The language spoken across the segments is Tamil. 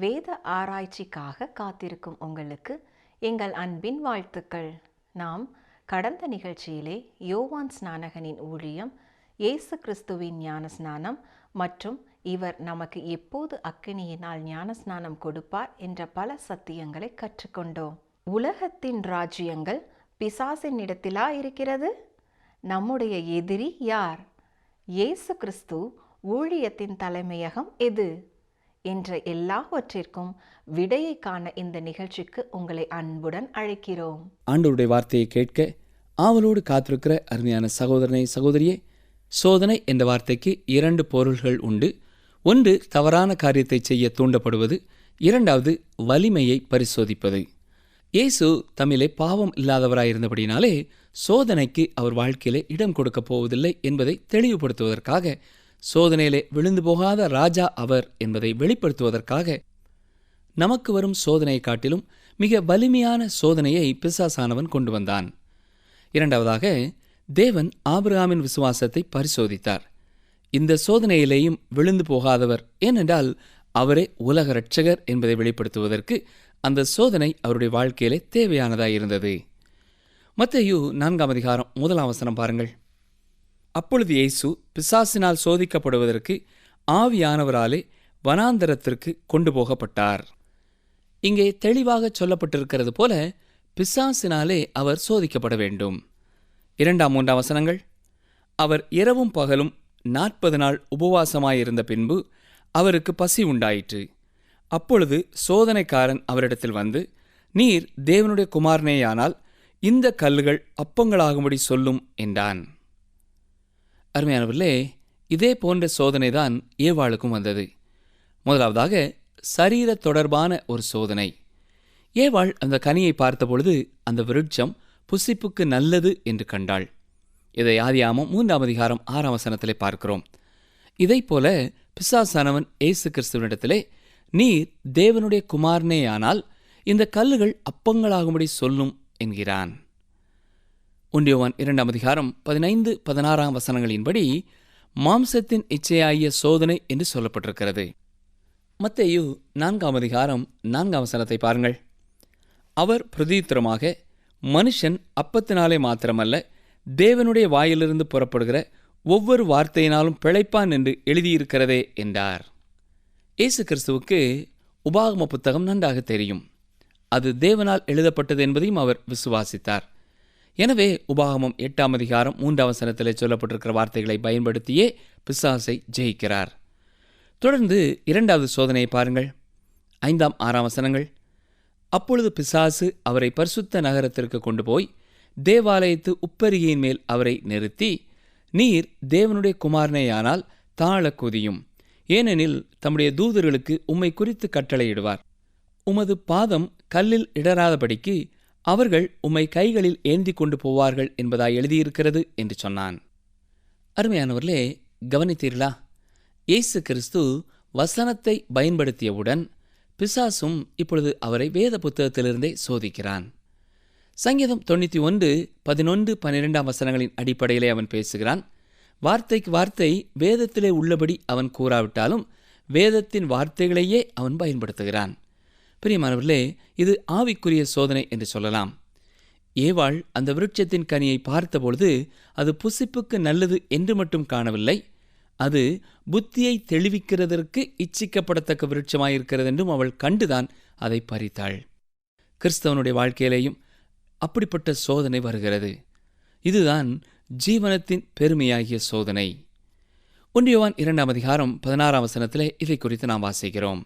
வேத ஆராய்ச்சிக்காக காத்திருக்கும் உங்களுக்கு எங்கள் அன்பின் வாழ்த்துக்கள். நாம் கடந்த நிகழ்ச்சியிலே யோவான் ஸ்நானகனின் ஊழியம், இயேசு கிறிஸ்துவின் ஞான ஸ்நானம் மற்றும் இவர் நமக்கு எப்போது அக்கினியினால் ஞான ஸ்நானம் கொடுப்பார் என்ற பல சத்தியங்களை கற்றுக்கொண்டோம். உலகத்தின் ராஜ்யங்கள் பிசாசின் இடத்திலா இருக்கிறது? நம்முடைய எதிரி யார்? இயேசு கிறிஸ்து ஊழியத்தின் தலைமையகம் எது என்ற எல்லாவற்றிற்கும் விடையை காண இந்த நிகழ்ச்சிக்கு உங்களை அன்புடன் அழைக்கிறோம். ஆண்டவருடைய வார்த்தையை கேட்க ஆவலோடு காத்திருக்கிற அருமையான சகோதரனை சகோதரியே, சோதனை என்ற வார்த்தைக்கு இரண்டு பொருள்கள் உண்டு. ஒன்று, தவறான காரியத்தை செய்ய தூண்டப்படுவது. இரண்டாவது, வலிமையை பரிசோதிப்பது. இயேசு தம்மிலே பாவம் இல்லாதவராயிருந்தபடினாலே சோதனைக்கு அவர் வாழ்க்கையிலே இடம் கொடுக்க போவதில்லை என்பதை தெளிவுபடுத்துவதற்காக, சோதனையிலே விழுந்து போகாத ராஜா அவர் என்பதை வெளிப்படுத்துவதற்காக, நமக்கு வரும் சோதனையை காட்டிலும் மிக வலிமையான சோதனையை பிசாசானவன் கொண்டு வந்தான். இரண்டாவதாக, தேவன் ஆபிரகாமின் விசுவாசத்தை பரிசோதித்தார். இந்த சோதனையிலேயும் விழுந்து போகாதவர், ஏனென்றால் அவரே உலக இரட்சகர் என்பதை வெளிப்படுத்துவதற்கு அந்த சோதனை அவருடைய வாழ்க்கையிலே தேவையானதாயிருந்தது. மத்தேயு 4:1 பாருங்கள். அப்பொழுது இயேசு பிசாசினால் சோதிக்கப்படுவதற்கு ஆவியானவராலே வனாந்தரத்திற்கு கொண்டு போகப்பட்டார். இங்கே தெளிவாக சொல்லப்பட்டிருக்கிறது போல பிசாசினாலே அவர் சோதிக்கப்பட வேண்டும். 2-3 அவர் இரவும் பகலும் 40 நாள் உபவாசமாயிருந்த பின்பு அவருக்கு பசி உண்டாயிற்று. அப்பொழுது சோதனைக்காரன் அவரிடத்தில் வந்து, நீர் தேவனுடைய குமாரனேயானால் இந்த கல்லுகள் அப்பங்களாகும்படி சொல்லும் என்றான். அருமையானவர்களே, இதே போன்ற சோதனைதான் ஏவாளுக்கும் வந்தது. முதலாவதாக சரீர தொடர்பான ஒரு சோதனை. ஏவாள் அந்த கனியை பார்த்தபொழுது அந்த விருட்சம் புசிப்புக்கு நல்லது என்று கண்டாள். இதை ஆதியாகமம் 3:6 பார்க்கிறோம். இதைப்போல பிசாசானவன் இயேசு கிறிஸ்துவனிடத்திலே, நீர் தேவனுடைய குமாரனேயானால் இந்த கல்லுகள் அப்பங்களாகும்படி சொல்லும் என்கிறான். 1 யோவான் 2:15-16 மாம்சத்தின் இச்சையாகிய சோதனை என்று சொல்லப்பட்டிருக்கிறது. மத்தேயு 4:4 பாருங்கள். அவர் பிரதியுத்தரமாக, மனுஷன் அப்பத்தினாலே மாத்திரமல்ல, தேவனுடைய வாயிலிருந்து புறப்படுகிற ஒவ்வொரு வார்த்தையினாலும் பிழைப்பான் என்று எழுதியிருக்கிறதே என்றார். இயேசு கிறிஸ்துவுக்கு உபாகம புத்தகம் நன்றாக தெரியும். அது தேவனால் எழுதப்பட்டது என்பதையும் அவர் விசுவாசித்தார். எனவே உபாகமம் 8:3 சொல்லப்பட்டிருக்கிற வார்த்தைகளை பயன்படுத்தியே பிசாசை ஜெயிக்கிறார். தொடர்ந்து இரண்டாவது சோதனையை பாருங்கள். 5-6 அப்பொழுது பிசாசு அவரை பரிசுத்த நகரத்திற்கு கொண்டு போய் தேவாலயத்து உப்பரிகையின் மேல் அவரை நிறுத்தி, நீர் தேவனுடைய குமாரனேயானால் தாழ குதியும், ஏனெனில் தம்முடைய தூதர்களுக்கு உம்மை குறித்து கட்டளையிடுவார். உமது பாதம் கல்லில் இடராதபடிக்கு அவர்கள் உம்மை கைகளில் ஏந்தி கொண்டு போவார்கள் என்பதாய் எழுதியிருக்கிறது என்று சொன்னான். அருமையானவர்களே, கவனித்தீர்களா? இயேசு கிறிஸ்து வசனத்தை பயன்படுத்தியவுடன் பிசாசும் இப்பொழுது அவரை வேத புத்தகத்திலிருந்தே சோதிக்கிறான். சங்கீதம் 91:11-12 அடிப்படையிலே அவன் பேசுகிறான். வார்த்தைக்கு வார்த்தை வேதத்திலே உள்ளபடி அவன் கூறாவிட்டாலும் வேதத்தின் வார்த்தைகளையே அவன் பயன்படுத்துகிறான். பிரியமானவர்களே, இது ஆவிக்குரிய சோதனை என்று சொல்லலாம். ஏவாள் அந்த விருட்சத்தின் கனியை பார்த்தபொழுது அது புசிப்புக்கு நல்லது என்று மட்டும் காணவில்லை, அது புத்தியை தெளிவிக்கிறதற்கு இச்சிக்கப்படத்தக்க விருட்சமாயிருக்கிறது என்றும் அவள் கண்டுதான் அதை பறித்தாள். கிறிஸ்தவனுடைய வாழ்க்கையிலேயும் அப்படிப்பட்ட சோதனை வருகிறது. இதுதான் ஜீவனத்தின் பெருமையாகிய சோதனை. 1 யோவான் 2:16 இதை குறித்து நாம் வாசிக்கிறோம்.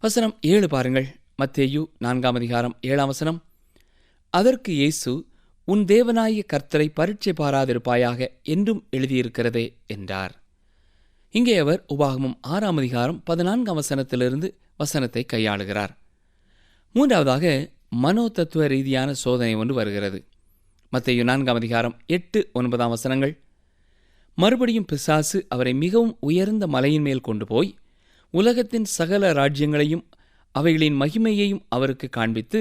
வசனம் 7 பாருங்கள். மத்தேயு 4:7 அதற்கு இயேசு, உன் தேவனாகிய கர்த்தரை பரீட்சை பாராதிருப்பாயாக என்றும் எழுதியிருக்கிறதே என்றார். இங்கே அவர் உபாகமம் 6:14 வசனத்தை கையாளுகிறார். மூன்றாவதாக மனோ தத்துவ ரீதியான சோதனை ஒன்று வருகிறது. மத்தேயு 4:8-9 மறுபடியும் பிசாசு அவரை மிகவும் உயர்ந்த மலையின் மேல் கொண்டு போய் உலகத்தின் சகல ராஜ்யங்களையும் அவைகளின் மகிமையையும் அவருக்கு காண்பித்து,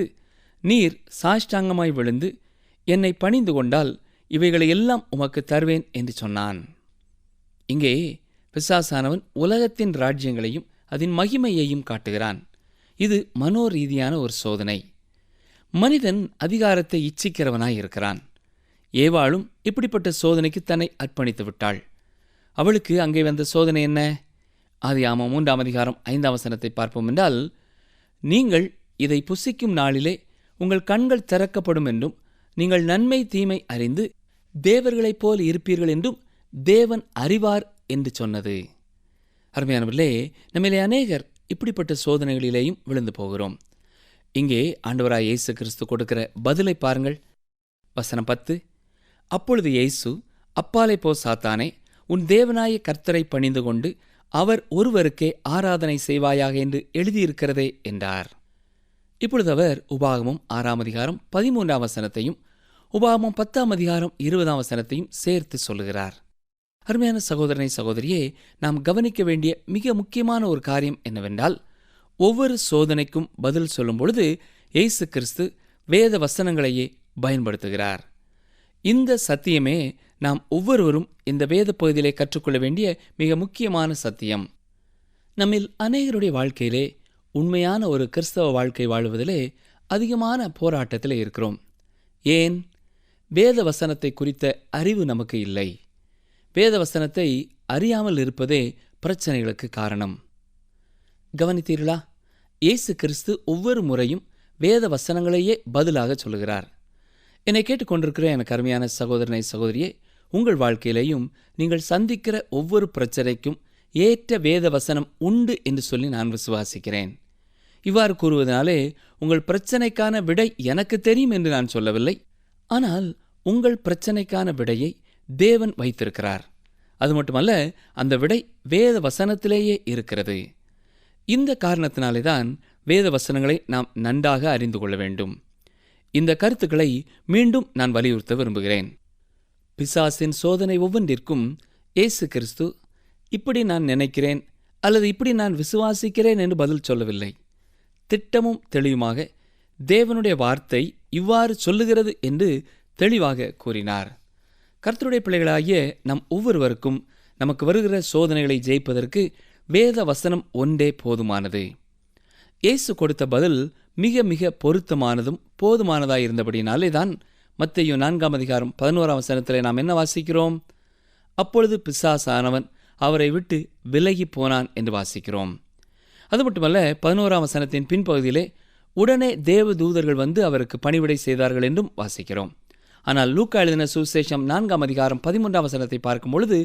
நீர் சாஷ்டாங்கமாய் விழுந்து என்னை பணிந்து கொண்டால் இவைகளை எல்லாம் உமக்கு தருவேன் என்று சொன்னான். இங்கே பிசாசானவன் உலகத்தின் ராஜ்யங்களையும் அதன் மகிமையையும் காட்டுகிறான். இது மனோரீதியான ஒரு சோதனை. மனிதன் அதிகாரத்தை இச்சிக்கிறவனாய் இருக்கிறான். ஏவாளும் இப்படிப்பட்ட சோதனைக்கு தன்னை அர்ப்பணித்து விட்டாள். அவளுக்கு அங்கே வந்த சோதனை என்ன? ஆதியாகமம் 3:5 பார்ப்போம் என்றால், நீங்கள் இதை புசிக்கும் நாளிலே உங்கள் கண்கள் திறக்கப்படும் என்றும் நீங்கள் நன்மை தீமை அறிந்து தேவர்களைப் போல் இருப்பீர்கள் என்றும் தேவன் அறிவார் என்று சொன்னது. அருமையானவர்களே, நம்மிலே அநேகர் இப்படிப்பட்ட சோதனைகளிலேயும் விழுந்து போகிறோம். இங்கே ஆண்டவராய் இயேசு கிறிஸ்து கொடுக்கிற பதிலை பாருங்கள். வசனம் 10. அப்பொழுது இயேசு, அப்பாலே போ சாத்தானே, உன் தேவனாய கர்த்தரை பணிந்து கொண்டு அவர் ஒருவருக்கே ஆராதனை செய்வாயாக என்று எழுதியிருக்கிறதே என்றார். இப்பொழுது அவர் உபாகமம் 6:13 உபாகமம் 10:20 சேர்த்து சொல்லுகிறார். அருமையான சகோதரனை சகோதரியே, நாம் கவனிக்க வேண்டிய மிக முக்கியமான ஒரு காரியம் என்னவென்றால், ஒவ்வொரு சோதனைக்கும் பதில் சொல்லும் பொழுது இயேசு கிறிஸ்து வேத வசனங்களையே பயன்படுத்துகிறார். இந்த சத்தியமே நாம் ஒவ்வொருவரும் இந்த வேத பகுதியிலே கற்றுக்கொள்ள வேண்டிய மிக முக்கியமான சத்தியம். நம்மில் அநேகருடைய வாழ்க்கையிலே உண்மையான ஒரு கிறிஸ்தவ வாழ்க்கை வாழுவதிலே அதிகமான போராட்டத்தில் இருக்கிறோம். ஏன்? வேத வசனத்தை குறித்த அறிவு நமக்கு இல்லை. வேத வசனத்தை அறியாமல் இருப்பதே பிரச்சனைகளுக்கு காரணம். கவனித்தீர்களா? இயேசு கிறிஸ்து ஒவ்வொரு முறையும் வேத வசனங்களையே பதிலாக சொல்லுகிறார். என்னை கேட்டுக்கொண்டிருக்கிற எனக்கு அருமையான சகோதரனை சகோதரியே, உங்கள் வாழ்க்கையிலேயும் நீங்கள் சந்திக்கிற ஒவ்வொரு பிரச்சனைக்கும் ஏற்ற வேத வசனம் உண்டு என்று சொல்லி நான் விசுவாசிக்கிறேன். இவ்வாறு கூறுவதனாலே உங்கள் பிரச்சனைக்கான விடை எனக்கு தெரியும் என்று நான் சொல்லவில்லை. ஆனால் உங்கள் பிரச்சனைக்கான விடையை தேவன் வைத்திருக்கிறார். அது மட்டுமல்ல, அந்த விடை வேத வசனத்திலேயே இருக்கிறது. இந்த காரணத்தினாலே தான் வேத வசனங்களை நாம் நன்றாக அறிந்து கொள்ள வேண்டும். இந்த கருத்துக்களை மீண்டும் நான் வலியுறுத்த விரும்புகிறேன். பிசாசின் சோதனை ஒவ்வொன்றிற்கும் இயேசு கிறிஸ்து இப்படி நான் நினைக்கிறேன் அல்லது இப்படி நான் விசுவாசிக்கிறேன் என்று பதில் சொல்லவில்லை. திட்டமும் தெளிவுமாக தேவனுடைய வார்த்தை இவ்வாறு சொல்லுகிறது என்று தெளிவாக கூறினார். கர்த்தருடைய பிள்ளைகளாகிய நம் ஒவ்வொருவருக்கும் நமக்கு வருகிற சோதனைகளை ஜெயிப்பதற்கு வேத வசனம் ஒன்றே போதுமானது. இயேசு கொடுத்த பதில் மிக மிக பொருத்தமானதும் போதுமானதாயிருந்தபடினாலே தான் மத்தேயு 4:11 நாம் என்ன வாசிக்கிறோம்? அப்பொழுது பிசாசானவன் அவரை விட்டு விலகி போனான் என்று வாசிக்கிறோம். அது மட்டுமல்ல, 11 பின்பகுதியிலே உடனே தேவ தூதர்கள் வந்து அவருக்கு பணிவிடை செய்தார்கள் என்றும் வாசிக்கிறோம். ஆனால் லூக்கா எழுதின சுவிசேஷம் 4:13 பார்க்கும் பொழுது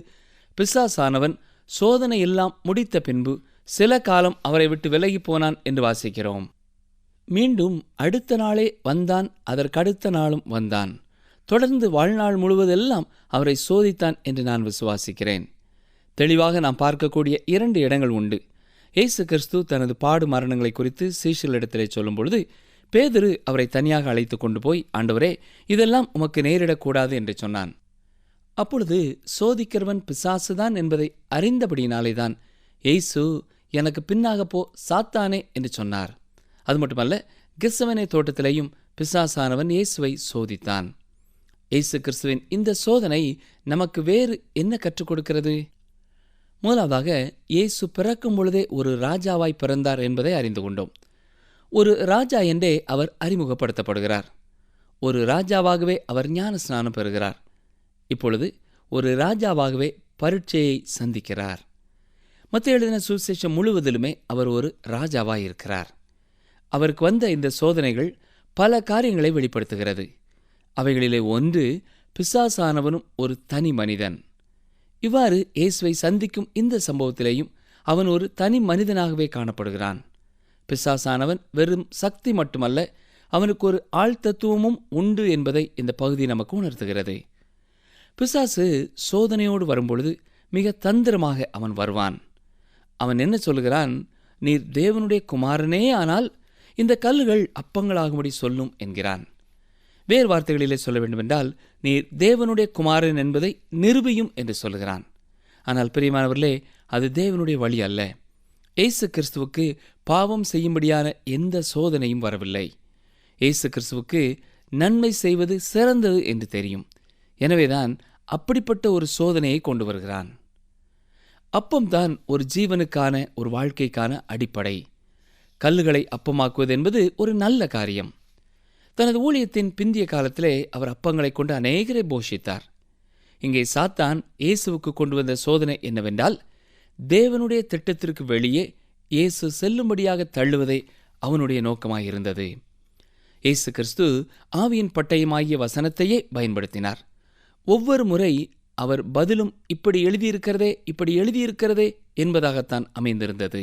பிசாசானவன் சோதனை எல்லாம் முடித்த பின்பு சில காலம் அவரை விட்டு விலகி போனான் என்று வாசிக்கிறோம். மீண்டும் அடுத்த நாளே வந்தான், அதற்கடுத்த நாளும் வந்தான், தொடர்ந்து வாழ்நாள் முழுவதெல்லாம் அவரை சோதித்தான் என்று நான் விசுவாசிக்கிறேன். தெளிவாக நாம் பார்க்கக்கூடிய 2 இடங்கள் உண்டு. இயேசு கிறிஸ்து தனது பாடு மரணங்களை குறித்து சீஷர்களிடத்திலே சொல்லும் பொழுது பேதுரு அவரை தனியாக அழைத்து கொண்டு போய், ஆண்டவரே, இதெல்லாம் உமக்கு நேரிடக்கூடாது என்று சொன்னான். அப்பொழுது சோதிக்கிறவன் பிசாசுதான் என்பதை அறிந்தபடியினாலேதான் இயேசு, எனக்கு பின்னாக போ சாத்தானே என்று சொன்னார். அது மட்டுமல்ல, கெத்செமனே தோட்டத்திலேயும் பிசாசானவன் இயேசுவை சோதித்தான். இயேசு கிறிஸ்துவின் இந்த சோதனை நமக்கு வேறு என்ன கற்றுக் கொடுக்கிறது? முதலாவதாக, இயேசு பிறக்கும் பொழுதே ஒரு ராஜாவாய் பிறந்தார் என்பதை அறிந்து கொண்டோம். ஒரு ராஜா என்றே அவர் அறிமுகப்படுத்தப்படுகிறார். ஒரு ராஜாவாகவே அவர் ஞான ஸ்நானம் பெறுகிறார். இப்பொழுது ஒரு ராஜாவாகவே பரீட்சையை சந்திக்கிறார். மத்தேயு எழுதின சுவிசேஷம் முழுவதிலுமே அவர் ஒரு ராஜாவாயிருக்கிறார். அவருக்கு வந்த இந்த சோதனைகள் பல காரியங்களை வெளிப்படுத்துகிறது. அவைகளிலே ஒன்று, பிசாசானவனும் ஒரு தனி மனிதன். இவ்வாறு இயேசுவை சந்திக்கும் இந்த சம்பவத்திலேயும் அவன் ஒரு தனி மனிதனாகவே காணப்படுகிறான். பிசாசானவன் வெறும் சக்தி மட்டுமல்ல, அவனுக்கு ஒரு ஆழ்தத்துவமும் உண்டு என்பதை இந்த பகுதி நமக்கு உணர்த்துகிறது. பிசாசு சோதனையோடு வரும்பொழுது மிக தந்திரமாக அவன் வருவான். அவன் என்ன சொல்லுகிறான்? நீர் தேவனுடைய குமாரனே ஆனால் இந்த கல்லுகள் அப்பங்களாகும்படி சொல்லும் என்கிறான். வேறு வார்த்தைகளிலே சொல்ல வேண்டுமென்றால், நீர் தேவனுடைய குமாரன் என்பதை நிரூபியும் என்று சொல்லுகிறான். ஆனால் பிரியமானவர்களே, அது தேவனுடைய வழி அல்ல. இயேசு கிறிஸ்துவுக்கு பாவம் செய்யும்படியான எந்த சோதனையும் வரவில்லை. இயேசு கிறிஸ்துவுக்கு நன்மை செய்வது சிறந்தது என்று தெரியும். எனவேதான் அப்படிப்பட்ட ஒரு சோதனையை கொண்டு வருகிறான். அப்பம்தான் ஒரு ஜீவனுக்கான, ஒரு வாழ்க்கைக்கான அடிப்படை. கல்லுகளை அப்பமாக்குவது என்பது ஒரு நல்ல காரியம். தனது ஊழியத்தின் பிந்திய காலத்திலே அவர் அப்பங்களை கொண்டு அநேகரை போஷித்தார். இங்கே சாத்தான் இயேசுவுக்கு கொண்டு வந்த சோதனை என்னவென்றால், தேவனுடைய திட்டத்திற்கு வெளியே இயேசு செல்லும்படியாக தள்ளுவதே அவனுடைய நோக்கமாயிருந்தது. இயேசு கிறிஸ்து ஆவியின் பட்டயமாகிய வசனத்தையே பயன்படுத்தினார். ஒவ்வொரு முறை அவர் பதிலும் இப்படி எழுதியிருக்கிறதே என்பதாகத்தான் அமைந்திருந்தது.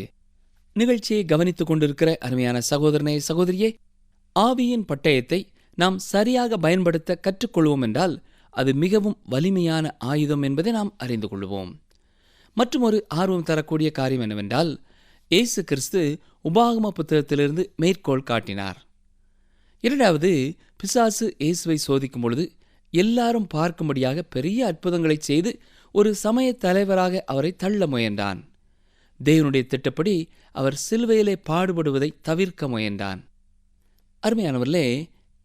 நிகழ்ச்சியை கவனித்துக் கொண்டிருக்கிற அருமையான சகோதரனே, சகோதரியே, ஆவியின் பட்டயத்தை நாம் சரியாக பயன்படுத்த கற்றுக்கொள்வோம் என்றால் அது மிகவும் வலிமையான ஆயுதம் என்பதை நாம் அறிந்து கொள்வோம். மற்றும் ஒரு ஆர்வம் தரக்கூடிய காரியம் என்னவென்றால், இயேசு கிறிஸ்து உபாகம புத்தகத்திலிருந்து மேற்கோள் காட்டினார். இரண்டாவது, பிசாசு இயேசுவை சோதிக்கும் பொழுது எல்லாரும் பார்க்கும்படியாக பெரிய அற்புதங்களை செய்து ஒரு சமய தலைவராக அவரை தள்ள முயன்றான். தேவனுடைய திட்டப்படி அவர் சிலுவையிலே பாடுபடுவதை தவிர்க்க முயன்றான். அருமையானவர்களே,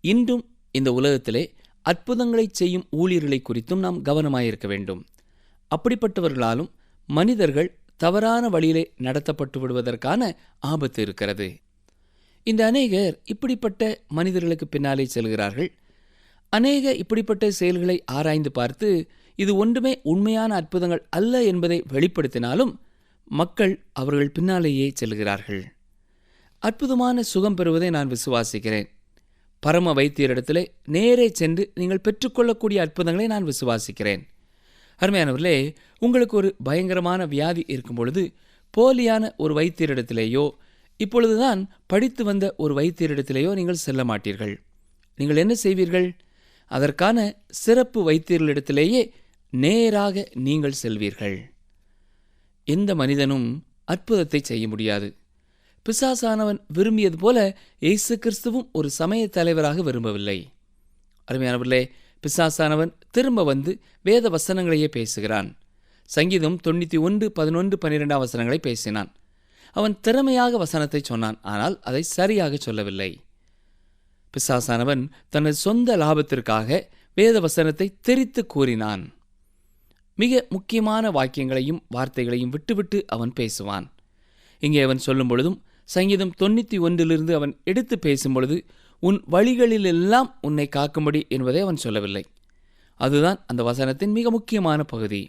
இன்றும் இந்த உலகத்திலே அற்புதங்களை செய்யும் ஊழியர்களை குறித்தும் நாம் கவனமாயிருக்க வேண்டும். அப்படிப்பட்டவர்களாலும் மனிதர்கள் தவறான வழியிலே நடத்தப்பட்டு விடுவதற்கான ஆபத்து இருக்கிறது. இந்த அநேகர் இப்படிப்பட்ட மனிதர்களுக்கு பின்னாலே செல்கிறார்கள். அநேக இப்படிப்பட்ட செயல்களை ஆராய்ந்து பார்த்து இது ஒன்றுமே உண்மையான அற்புதங்கள் அல்ல என்பதை வெளிப்படுத்தினாலும் மக்கள் அவர்கள் பின்னாலேயே செல்கிறார்கள். அற்புதமான சுகம் பெறுவதை நான் விசுவாசிக்கிறேன். பரம வைத்தியரிடத்திலே நேரே சென்று நீங்கள் பெற்றுக்கொள்ளக்கூடிய அற்புதங்களை நான் விசுவாசிக்கிறேன். அருமையானவர்களே, உங்களுக்கு ஒரு பயங்கரமான வியாதி இருக்கும் பொழுது போலியான ஒரு வைத்தியரிடத்திலேயோ, இப்பொழுதுதான் படித்து வந்த ஒரு வைத்தியரிடத்திலேயோ நீங்கள் செல்ல மாட்டீர்கள். நீங்கள் என்ன செய்வீர்கள்? அதற்கான சிறப்பு வைத்தியர்களிடத்திலேயே நேராக நீங்கள் செல்வீர்கள். எந்த மனிதனும் அற்புதத்தை செய்ய முடியாது. பிசாசானவன் விரும்பியது போல இயேசு கிறிஸ்துவும் ஒரு சமய தலைவராக விரும்பவில்லை. அருமையானவர்களே, பிசாசானவன் திரும்ப வந்து வேத வசனங்களையே பேசுகிறான். சங்கீதம் 91, 11, 12 வசனங்களை பேசினான். அவன் திறமையாக வசனத்தை சொன்னான், ஆனால் அதை சரியாக சொல்லவில்லை. பிசாசானவன் தனது சொந்த லாபத்திற்காக வேத வசனத்தை திரித்து கூறினான். மிக முக்கியமான வாக்கியங்களையும் வார்த்தைகளையும் விட்டுவிட்டு அவன் பேசுவான். இங்கே அவன் சொல்லும் பொழுதும் சங்கீதம் 91 அவன் எடுத்து பேசும் பொழுது உன் வழிகளிலெல்லாம் உன்னை காக்கும்படி என்பதை அவன் சொல்லவில்லை. அதுதான் அந்த வசனத்தின் மிக முக்கியமான பகுதி.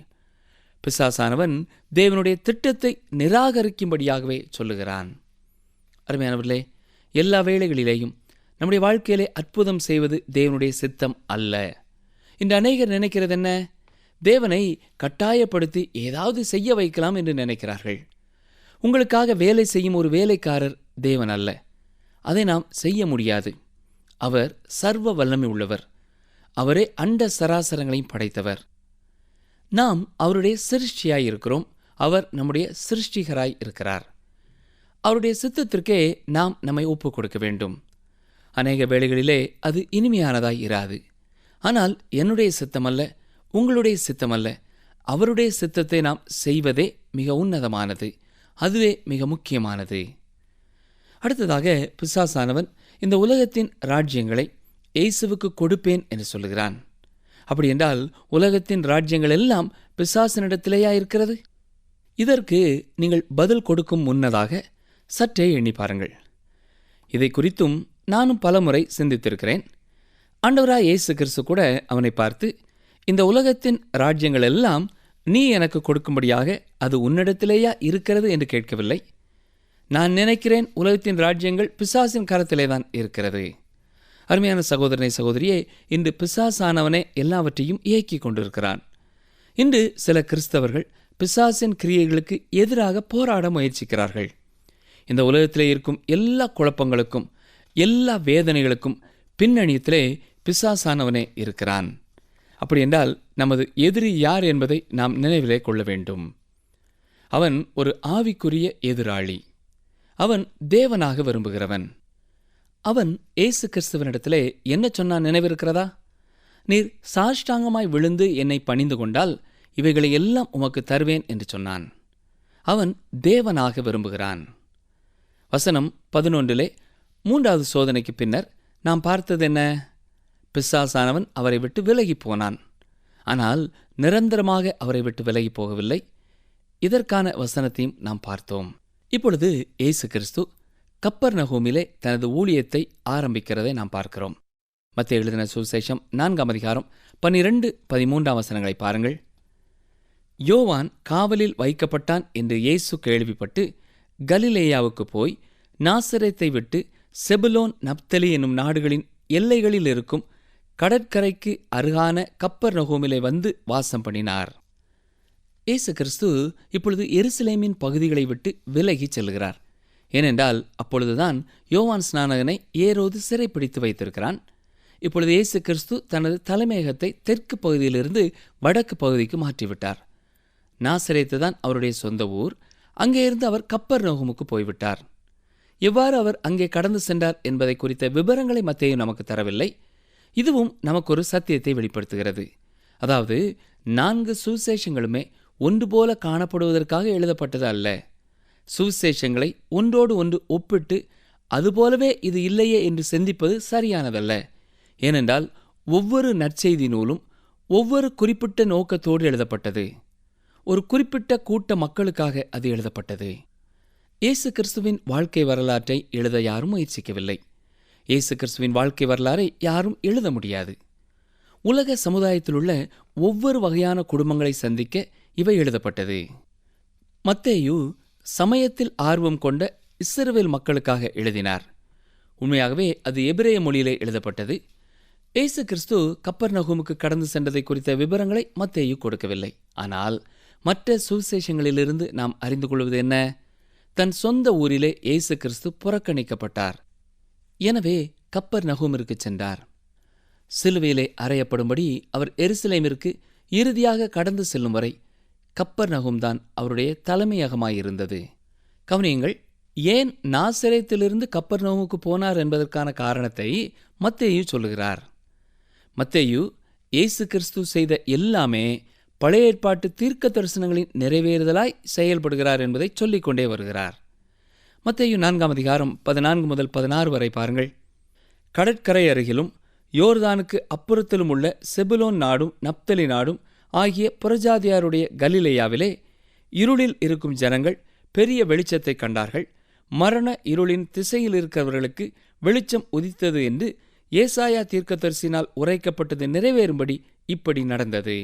பிசாசானவன் தேவனுடைய திட்டத்தை நிராகரிக்கும்படியாகவே சொல்லுகிறான். அருமையானவர்களே, எல்லா வேளைகளிலேயும் நம்முடைய வாழ்க்கையிலே அற்புதம் செய்வது தேவனுடைய சித்தம் அல்ல. இன்று அநேகர் நினைக்கிறது என்ன? தேவனை கட்டாயப்படுத்தி ஏதாவது செய்ய வைக்கலாம் என்று நினைக்கிறார்கள். உங்களுக்காக வேலை செய்யும் ஒரு வேலைக்காரர் தேவன் அல்ல. அதை நாம் செய்ய முடியாது. அவர் சர்வ வல்லமை உள்ளவர். அவரே அண்ட சராசரங்களையும் படைத்தவர். நாம் அவருடைய சிருஷ்டியாய் இருக்கிறோம். அவர் நம்முடைய சிருஷ்டிகராய் இருக்கிறார். அவருடைய சித்தத்திற்கே நாம் நம்மை ஒப்புக் கொடுக்க வேண்டும். அநேக வேளைகளிலே அது இனிமையானதாய் இராது. ஆனால் என்னுடைய சித்தமல்ல, உங்களுடைய சித்தமல்ல, அவருடைய சித்தத்தை நாம் செய்வதே மிக உன்னதமானது. அதுவே மிக முக்கியமானது. அடுத்ததாக, பிசாசானவன் இந்த உலகத்தின் ராஜ்யங்களை இயேசுவுக்கு கொடுப்பேன் என்று சொல்லுகிறான். அப்படி என்றால் உலகத்தின் ராஜ்யங்கள் எல்லாம் பிசாசினிடத்திலேயா இருக்கிறது? இதற்கு நீங்கள் பதில் கொடுக்கும் முன்னதாக சற்றே எண்ணி பாருங்கள். இதை குறித்தும் நானும் பலமுறை சிந்தித்திருக்கிறேன். ஆண்டவராய் இயேசு கிறிஸ்து கூட அவனை பார்த்து, இந்த உலகத்தின் ராஜ்யங்கள் எல்லாம் நீ எனக்கு கொடுக்கும்படியாக அது உன்னிடத்திலேயா இருக்கிறது என்று கேட்கவில்லை. நான் நினைக்கிறேன் உலகத்தின் ராஜ்யங்கள் பிசாசின் கரத்திலே தான் இருக்கிறது. அருமையான சகோதரனை, சகோதரியே, இன்று பிசாசானவனே எல்லாவற்றையும் இயக்கிக் கொண்டிருக்கிறான். இன்று சில கிறிஸ்தவர்கள் பிசாசின் கிரியைகளுக்கு எதிராக போராட முயற்சிக்கிறார்கள். இந்த உலகத்திலே இருக்கும் எல்லா குழப்பங்களுக்கும் எல்லா வேதனைகளுக்கும் பின்னணியத்திலே பிசாசானவனே இருக்கிறான். அப்படி என்றால் நமது எதிரி யார் என்பதை நாம் நினைவிலே கொள்ள வேண்டும். அவன் ஒரு ஆவிக்குரிய எதிராளி. அவன் தேவனாக விரும்புகிறவன். அவன் இயேசு கிறிஸ்துவனிடத்திலே என்ன சொன்னான் நினைவிருக்கிறதா? நீர் சாஷ்டாங்கமாய் விழுந்து என்னை பணிந்து கொண்டால் இவைகளை எல்லாம் உமக்கு தருவேன் என்று சொன்னான். அவன் தேவனாக விரும்புகிறான். வசனம் 11 3வது சோதனைக்கு பின்னர் நாம் பார்த்தது என்ன? பிசாசானவன் அவரை விட்டு விலகி போனான். ஆனால் நிரந்தரமாக அவரை விட்டு விலகி போகவில்லை. இதற்கான வசனத்தையும் நாம் பார்த்தோம். இப்பொழுது இயேசு கிறிஸ்து கப்பர்நகூமிலே தனது ஊழியத்தை ஆரம்பிக்கிறதை நாம் பார்க்கிறோம். மத்தேயு எழுதின சுவிசேஷம் 4ஆம் அதிகாரம் 12-13 வசனங்களை பாருங்கள். யோவான் காவலில் வைக்கப்பட்டான் என்று இயேசு கேள்விப்பட்டு கலிலேயாவுக்கு போய் நாசரேத்தை விட்டு செபுலோன் நப்தலி என்னும் நாடுகளின் எல்லைகளில் இருக்கும் கடற்கரைக்கு அருகான கப்பர்நகூமிலே வந்து வாசம் பண்ணினார். இயேசு கிறிஸ்து இப்பொழுது எருசலேமின் பகுதிகளை விட்டு விலகிச் செல்கிறார். ஏனென்றால் அப்பொழுதுதான் யோவான் ஸ்நானகனை ஏரோது சிறைப்பிடித்து வைத்திருக்கிறான். இப்பொழுது இயேசு கிறிஸ்து தனது தலைமையகத்தை தெற்கு பகுதியிலிருந்து வடக்கு பகுதிக்கு மாற்றிவிட்டார். நாசரேத்து தான் அவருடைய சொந்த ஊர். அங்கே இருந்து அவர் கப்பர்நகூமுக்கு போய்விட்டார். எவ்வாறு அவர் அங்கே கடந்து சென்றார் என்பதை குறித்த விவரங்களை மத்தேயு நமக்கு தரவில்லை. இதுவும் நமக்கு ஒரு சத்தியத்தை வெளிப்படுத்துகிறது. அதாவது 4 சுவிசேஷங்களுமே ஒன்று போல காணப்படுவதற்காக எழுதப்பட்டது அல்ல. சுவிசேஷங்களை ஒன்றோடு ஒன்று ஒப்பிட்டு அதுபோலவே இது இல்லையே என்று சிந்திப்பது சரியானதல்ல. ஏனென்றால் ஒவ்வொரு நற்செய்தி நூலும் ஒவ்வொரு குறிப்பிட்ட நோக்கத்தோடு எழுதப்பட்டது. ஒரு குறிப்பிட்ட கூட்ட மக்களுக்காக அது எழுதப்பட்டது. இயேசு கிறிஸ்துவின் வாழ்க்கை வரலாற்றை எழுத யாரும் முயற்சிக்கவில்லை. இயேசு கிறிஸ்துவின் வாழ்க்கை வரலாறை யாரும் எழுத முடியாது. உலக சமுதாயத்தில் உள்ள ஒவ்வொரு வகையான குடும்பங்களை சந்திக்க இவை எழுதப்பட்டது. மத்தேயு சமயத்தில் ஆர்வம் கொண்ட இஸ்ரவேல் மக்களுக்காக எழுதினார். உண்மையாகவே அது எபிரேய மொழியிலே எழுதப்பட்டது. இயேசு கிறிஸ்து கப்பர்நகூமுக்கு கடந்து சென்றதை குறித்த விவரங்களை மத்தேயு கொடுக்கவில்லை. ஆனால் மற்ற சுவிசேஷங்களிலிருந்து நாம் அறிந்து கொள்வது என்ன? தன் சொந்த ஊரிலே இயேசு கிறிஸ்து புறக்கணிக்கப்பட்டார். எனவே கப்பர்நகூமிற்கு சென்றார். சிலுவையிலே அறையப்படும்படி அவர் எருசலேமிற்கு இறுதியாக கடந்து செல்லும் வரை கப்பர்நகூம் தான் அவருடைய தலைமையகமாயிருந்தது. கவனியுங்கள், ஏன் நாசரேத்திலிருந்து கப்பர்நகூமுக்கு போனார் என்பதற்கான காரணத்தை மத்தேயு சொல்லுகிறார். மத்தேயு இயேசு கிறிஸ்து செய்த எல்லாமே பழைய ஏற்பாட்டு தீர்க்க தரிசனங்களின் நிறைவேறுதலாய் செயல்படுகிறார் என்பதை சொல்லிக்கொண்டே வருகிறார். மத்தேயு 4ஆம் அதிகாரம் 14 முதல் 16 வரை பாருங்கள். கடற்கரை அருகிலும் யோர்தானுக்கு அப்புறத்திலும் உள்ள செபுலோன் நாடும் நப்தலி நாடும் ஆகிய புறஜாதியாருடைய கலிலேயாவிலே இருளில் இருக்கும் ஜனங்கள் பெரிய வெளிச்சத்தை கண்டார்கள். மரண இருளின் திசையில் இருக்கிறவர்களுக்கு வெளிச்சம் உதித்தது என்று ஏசாயா தீர்க்கதரிசினால் உரைக்கப்பட்டது நிறைவேறும்படி இப்படி நடந்தது.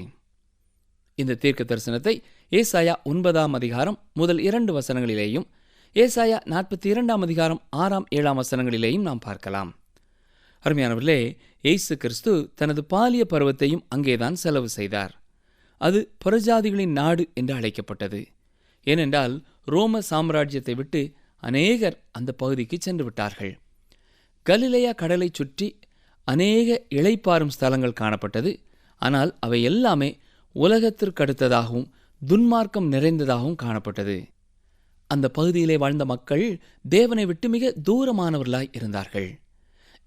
இந்த தீர்க்க தரிசனத்தை ஏசாயா 9ஆம் அதிகாரம் முதல் 2 வசனங்களிலேயும் ஏசாயா 42ஆம் அதிகாரம் 6ஆம் 7ஆம் வசனங்களிலேயும் நாம் பார்க்கலாம். அருமையானவர்களே, இயேசு கிறிஸ்து தனது பாலிய பருவத்தையும் அங்கேதான் செலவு செய்தார். அது புறஜாதிகளின் நாடு என்று அழைக்கப்பட்டது. ஏனென்றால் ரோம சாம்ராஜ்யத்தை விட்டு அநேகர் அந்த பகுதிக்கு சென்று விட்டார்கள். கலிலேயா கடலை சுற்றி அநேக இளைப்பாறும் ஸ்தலங்கள் காணப்பட்டது. ஆனால் அவை எல்லாமே உலகத்திற்கு அடுத்ததாகவும் துன்மார்க்கம் நிறைந்ததாகவும் காணப்பட்டது. அந்த பகுதியிலே வாழ்ந்த மக்கள் தேவனை விட்டு மிக தூரமானவர்களாய் இருந்தார்கள்.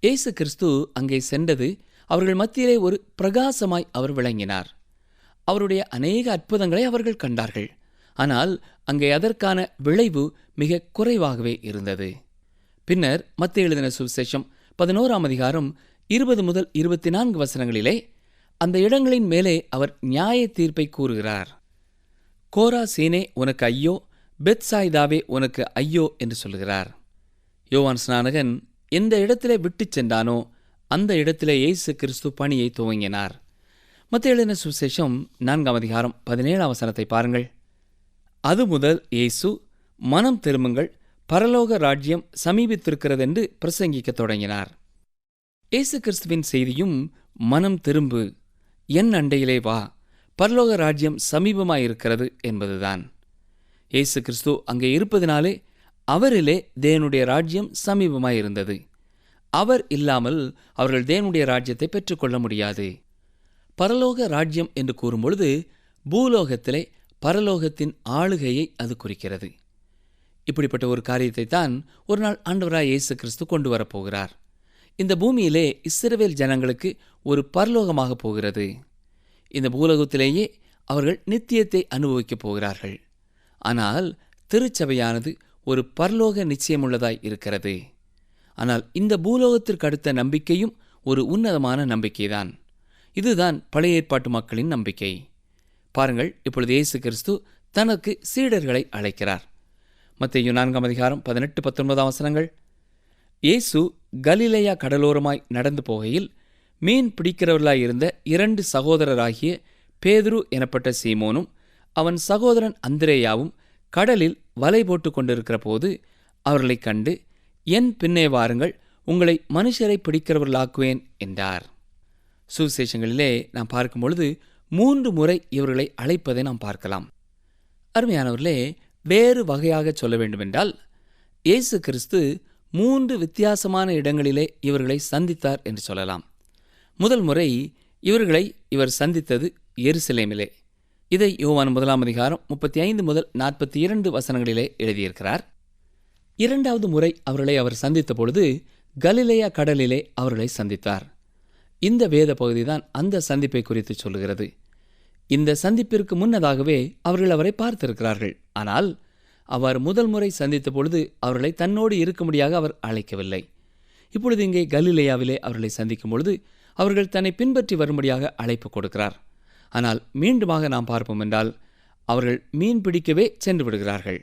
இயேசு கிறிஸ்து அங்கே சென்றது அவர்கள் மத்தியிலே ஒரு பிரகாசமாய் அவர் விளங்கினார். அவருடைய அநேக அற்புதங்களை அவர்கள் கண்டார்கள். ஆனால் அங்கே அதற்கான விளைவு மிக குறைவாகவே இருந்தது. பின்னர் மத்தேயு எழுதின சுவிசேஷம் 11ஆம் அதிகாரம் 20 முதல் 24 வசனங்களிலே அந்த இடங்களின் மேலே அவர் நியாய தீர்ப்பை கூறுகிறார். கோராசீனே உனக்கு ஐயோ, பெத்சாய்தாவே உனக்கு ஐயோ என்று சொல்கிறார். யோவான் ஸ்நானகன் எந்த இடத்திலே விட்டுச் சென்றானோ அந்த இடத்திலே இயேசு கிறிஸ்து பணியை துவங்கினார். மத்தேயு எழுதின சுவிசேஷம் 4ஆம் அதிகாரம் 17ஆம் வசனத்தை பாருங்கள். அது முதல் இயேசு மனம் திரும்புங்கள், பரலோக ராஜ்யம் சமீபித்திருக்கிறதென்று பிரசங்கிக்கத் தொடங்கினார். இயேசு கிறிஸ்துவின் செய்தியும் மனம் திரும்பு, என் அண்டையிலே வா, பரலோக ராஜ்யம் சமீபமாயிருக்கிறது என்பதுதான். இயேசு கிறிஸ்து அங்கே இருப்பதினாலே அவரிலே தேவனுடைய ராஜ்யம் சமீபமாயிருந்தது. அவர் இல்லாமல் அவர்கள் தேவனுடைய ராஜ்யத்தை பெற்றுக்கொள்ள முடியாது. பரலோக ராஜ்யம் என்று கூறும்பொழுது பூலோகத்திலே பரலோகத்தின் ஆளுகையை அது குறிக்கிறது. இப்படிப்பட்ட ஒரு காரியத்தை தான் ஒரு நாள் ஆண்டவராய் இயேசு கிறிஸ்து கொண்டு வரப்போகிறார். இந்த பூமியிலே இஸ்ரவேல் ஜனங்களுக்கு ஒரு பரலோகமாக போகிறது. இந்த பூலோகத்திலேயே அவர்கள் நித்தியத்தை அனுபவிக்கப் போகிறார்கள். ஆனால் திருச்சபையானது ஒரு பரலோக நிச்சயமுள்ளதாய் இருக்கிறது. ஆனால் இந்த பூலோகத்திற்கு அடுத்த நம்பிக்கையும் ஒரு உன்னதமான நம்பிக்கைதான். இதுதான் பழைய ஏற்பாட்டு மக்களின் நம்பிக்கை. பாருங்கள், இப்பொழுது இயேசு கிறிஸ்து தனக்கு சீடர்களை அழைக்கிறார். மத்தேயு 4:18-19 இயேசு கலிலேயா கடலோரமாய் நடந்து போகையில் மீன் பிடிக்கிறவர்களாயிருந்த 2 சகோதரராகிய பேதுரு எனப்பட்ட சீமோனும் அவன் சகோதரன் அந்திரேயாவும் கடலில் வலை போட்டு கொண்டிருக்கிற போது அவர்களைக் கண்டு, என் பின்னே வாருங்கள், உங்களை மனுஷரை பிடிக்கிறவர்களாக்குவேன் என்றார். சுவிசேஷங்களிலே நாம் பார்க்கும் பொழுது 3 முறை இவர்களை அழைப்பதை நாம் பார்க்கலாம். அருமையானவர்களே, வேறு வகையாக சொல்ல வேண்டுமென்றால் இயேசு கிறிஸ்து 3 வித்தியாசமான இடங்களிலே இவர்களை சந்தித்தார் என்று சொல்லலாம். முதல் முறை இவர்களை இவர் சந்தித்தது எருசலேமிலே. இதை யோவான் 1:35-42 எழுதியிருக்கிறார். 2வது முறை அவர்களை அவர் சந்தித்த பொழுது கலிலேயா கடலிலே அவர்களை சந்தித்தார். இந்த வேத பகுதிதான் அந்த சந்திப்பை குறித்து சொல்லுகிறது. இந்த சந்திப்பிற்கு முன்னதாகவே அவர்கள் அவரை பார்த்திருக்கிறார்கள். ஆனால் அவர் முதல் முறை சந்தித்த பொழுது அவர்களை தன்னோடு இருக்கும்படியாக அவர் அழைக்கவில்லை. இப்பொழுது இங்கே கலிலேயாவிலே அவர்களை சந்திக்கும் பொழுது அவர்கள் தன்னை பின்பற்றி வரும்படியாக அழைப்பு கொடுக்கிறார். ஆனால் மீண்டுமாக நாம் பார்ப்போம் என்றால் அவர்கள் மீன் பிடிக்கவே சென்று விடுகிறார்கள்.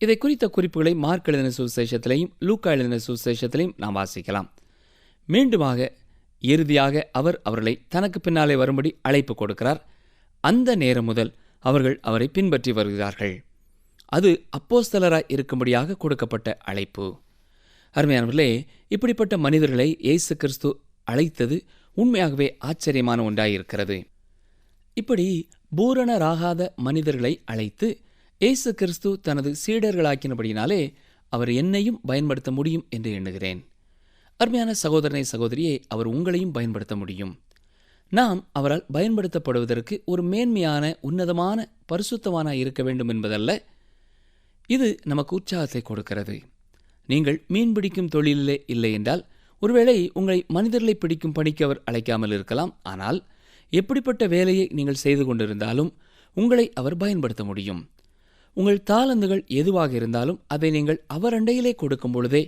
இதை குறித்த குறிப்புகளை மார்க் எழுதின சுவிசேஷத்திலையும் லூக்கா எழுதின சுவிசேஷத்திலையும் நாம் வாசிக்கலாம். மீண்டுமாக இறுதியாக அவர் அவர்களை தனக்கு பின்னாலே வரும்படி அழைப்பு கொடுக்கிறார். அந்த நேரம் முதல் அவர்கள் அவரை பின்பற்றி வருகிறார்கள். அது அப்போஸ்தலராய் இருக்கும்படியாக கொடுக்கப்பட்ட அழைப்பு. அருமையானவர்களே, இப்படிப்பட்ட மனிதர்களை இயேசு கிறிஸ்து அழைத்தது உண்மையாகவே ஆச்சரியமான ஒன்றாயிருக்கிறது. இப்படி பூரணராகாத மனிதர்களை அழைத்து இயேசு கிறிஸ்து தனது சீடர்களாக்கினபடியினாலே அவர் என்னையும் பயன்படுத்த முடியும் என்று எண்ணுகிறேன். அருமையான சகோதரனை சகோதரியே, அவர் உங்களையும் பயன்படுத்த முடியும். நாம் அவரால் பயன்படுத்தப்படுவதற்கு ஒரு மேன்மையான உன்னதமான பரிசுத்தவான இருக்க வேண்டும் என்பதல்ல. இது நமக்கு உற்சாகத்தை கொடுக்கிறது. நீங்கள் மீன் பிடிக்கும் தொழிலிலே இல்லை என்றால் ஒருவேளை உங்களை மனிதர்களை பிடிக்கும் பணிக்கு அவர் அழைக்காமல் இருக்கலாம். ஆனால் எப்படிப்பட்ட வேலையை நீங்கள் செய்து கொண்டிருந்தாலும் உங்களை அவர் பயன்படுத்த முடியும். உங்கள் தாளந்துகள் எதுவாக இருந்தாலும் அதை நீங்கள் அவர் அண்டையிலே கொடுக்கும் பொழுதே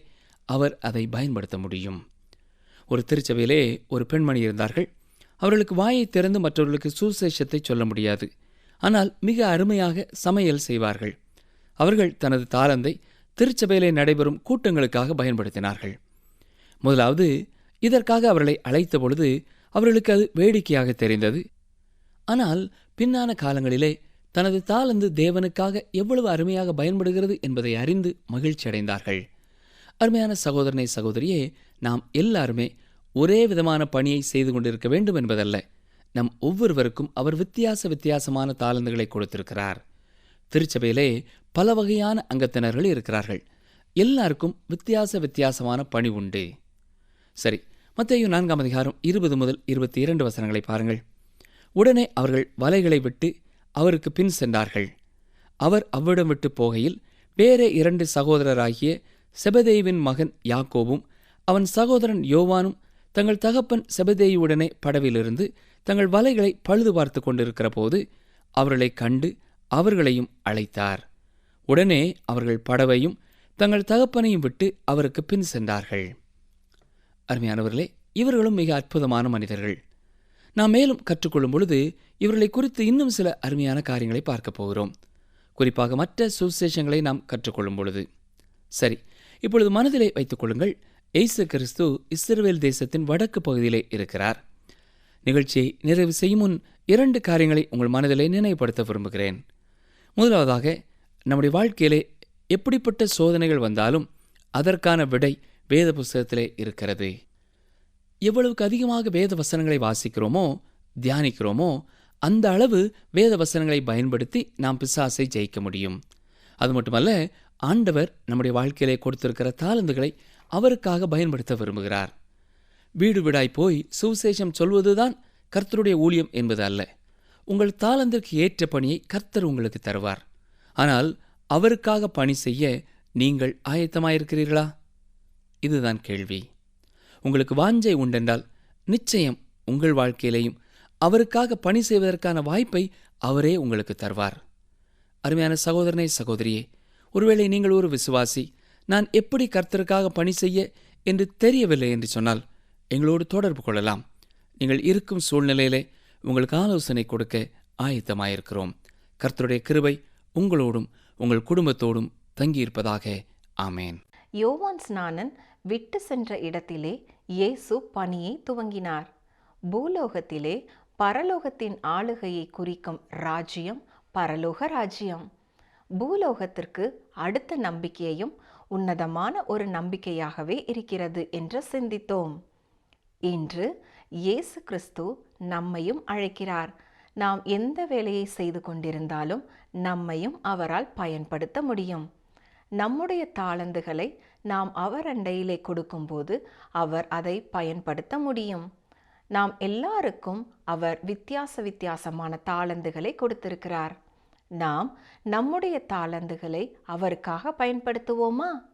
அவர் அதை பயன்படுத்த முடியும். ஒரு திருச்சபையிலே ஒரு பெண்மணி இருந்தார்கள். அவர்களுக்கு வாயை திறந்து மற்றவர்களுக்கு சுவிசேஷத்தை சொல்ல முடியாது. ஆனால் மிக அருமையாக சமையல் செய்வார்கள். அவர்கள் தனது தாளந்தை திருச்சபையிலே நடைபெறும் கூட்டங்களுக்காக பயன்படுத்தினார்கள். முதலாவது இதற்காக அவர்களை அழைத்த பொழுது அவர்களுக்கு அது வேடிக்கையாக தெரிந்தது. ஆனால் பின்னான காலங்களிலே தனது தாளந்து தேவனுக்காக எவ்வளவு அருமையாக பயன்படுகிறது என்பதை அறிந்து மகிழ்ச்சி அடைந்தார்கள். அருமையான சகோதரனை சகோதரியே, நாம் எல்லாருமே ஒரே விதமான பணியை செய்து கொண்டிருக்க வேண்டும் என்பதல்ல. நம் ஒவ்வொருவருக்கும் அவர் வித்தியாசமான தாளந்துகளை கொடுத்திருக்கிறார். திருச்சபையிலே பல வகையான அங்கத்தினர்கள் இருக்கிறார்கள். எல்லாருக்கும் வித்தியாசமான பணி உண்டு. சரி, மத்தேயு 4:20-22 பாருங்கள். உடனே அவர்கள் வலைகளை விட்டு அவருக்கு பின் சென்றார்கள். அவர் அவ்விடம் விட்டு போகையில் வேறே 2 சகோதரராகிய செபதேயுவின் மகன் யாக்கோபும் அவன் சகோதரன் யோவானும் தங்கள் தகப்பன் செபதேயுவுடனே படவிலிருந்து தங்கள் வலைகளை பழுது பார்த்து கொண்டிருக்கிற போது அவர்களை கண்டு அவர்களையும் அழைத்தார். உடனே அவர்கள் படவையும் தங்கள் தகப்பனையும் விட்டு அவருக்கு பின் சென்றார்கள். அருமையானவர்களே, இவர்களும் மிக அற்புதமான மனிதர்கள். நாம் மேலும் கற்றுக்கொள்ளும் பொழுது இவர்களை குறித்து இன்னும் சில அருமையான காரியங்களை பார்க்க போகிறோம். குறிப்பாக மற்ற சுவிசேஷங்களை நாம் கற்றுக்கொள்ளும் பொழுது. சரி, இப்பொழுது மனதிலே வைத்துக் கொள்ளுங்கள், இயேசு கிறிஸ்து இஸ்ரவேல் தேசத்தின் வடக்கு பகுதியிலே இருக்கிறார். நிகழ்ச்சியை நிறைவு செய்யும் முன் 2 காரியங்களை உங்கள் மனதிலே நினைவுபடுத்த விரும்புகிறேன். முதலாவதாக, நம்முடைய வாழ்க்கையிலே எப்படிப்பட்ட சோதனைகள் வந்தாலும் அதற்கான விடை வேத புஸ்தகத்திலே இருக்கிறது. எவ்வளவுக்கு அதிகமாக வேத வசனங்களை வாசிக்கிறோமோ, தியானிக்கிறோமோ, அந்த அளவு வேத வசனங்களை பயன்படுத்தி நாம் பிசாசை ஜெயிக்க முடியும். அது மட்டுமல்ல, ஆண்டவர் நம்முடைய வாழ்க்கையிலே கொடுத்திருக்கிற தாளந்துகளை அவருக்காக பயன்படுத்த விரும்புகிறார். வீடு வீடாய் போய் சுவிசேஷம் சொல்வதுதான் கர்த்தருடைய ஊழியம் என்பது அல்ல. உங்கள் தாளந்திற்கு ஏற்ற பணியை கர்த்தர் உங்களுக்கு தருவார். ஆனால் அவருக்காக பணி செய்ய நீங்கள் ஆயத்தமாயிருக்கிறீர்களா? இதுதான் கேள்வி. உங்களுக்கு வாஞ்சை உண்டென்றால் நிச்சயம் உங்கள் வாழ்க்கையிலேயும் அவருக்காக பணி செய்வதற்கான வாய்ப்பை அவரே உங்களுக்கு தருவார். அருமையான சகோதரனே சகோதரியே, ஒருவேளை நீங்கள் ஒரு விசுவாசி, நான் எப்படி கர்த்தருக்காக பணி செய்ய என்று தெரியவில்லை என்று சொன்னால் எங்களோடு தொடர்பு கொள்ளலாம். நீங்கள் இருக்கும் சூழ்நிலையிலே உங்களுக்கு ஆலோசனை கொடுக்க ஆயத்தமாயிருக்கிறோம். கர்த்தருடைய கிருபை உங்களோடும் உங்கள் குடும்பத்தோடும் தங்கியிருப்பதாக. ஆமேன். யோவான் ஸ்நானன் விட்டு சென்ற இடத்திலே இயேசு பணியை துவங்கினார். பூலோகத்திலே பரலோகத்தின் ஆளுகையை குறிக்கும் ராஜ்யம் பரலோக ராஜ்யம். பூலோகத்திற்கு அடுத்த நம்பிக்கையும் உன்னதமான ஒரு நம்பிக்கையாகவே இருக்கிறது என்று சிந்தித்தோம். இன்று இயேசு கிறிஸ்து நம்மையும் அழைக்கிறார். நாம் எந்த வேலையை செய்து கொண்டிருந்தாலும் நம்மையும் அவரால் பயன்படுத்த முடியும். நம்முடைய தாளந்துகளை நாம் அவர் அண்டையிலே கொடுக்கும்போது அவர் அதை பயன்படுத்த முடியும். நாம் எல்லாருக்கும் அவர் வித்தியாசமான தாளந்துகளை கொடுத்திருக்கிறார். நாம் நம்முடைய தாளந்துகளை அவருக்காக பயன்படுத்துவோமா?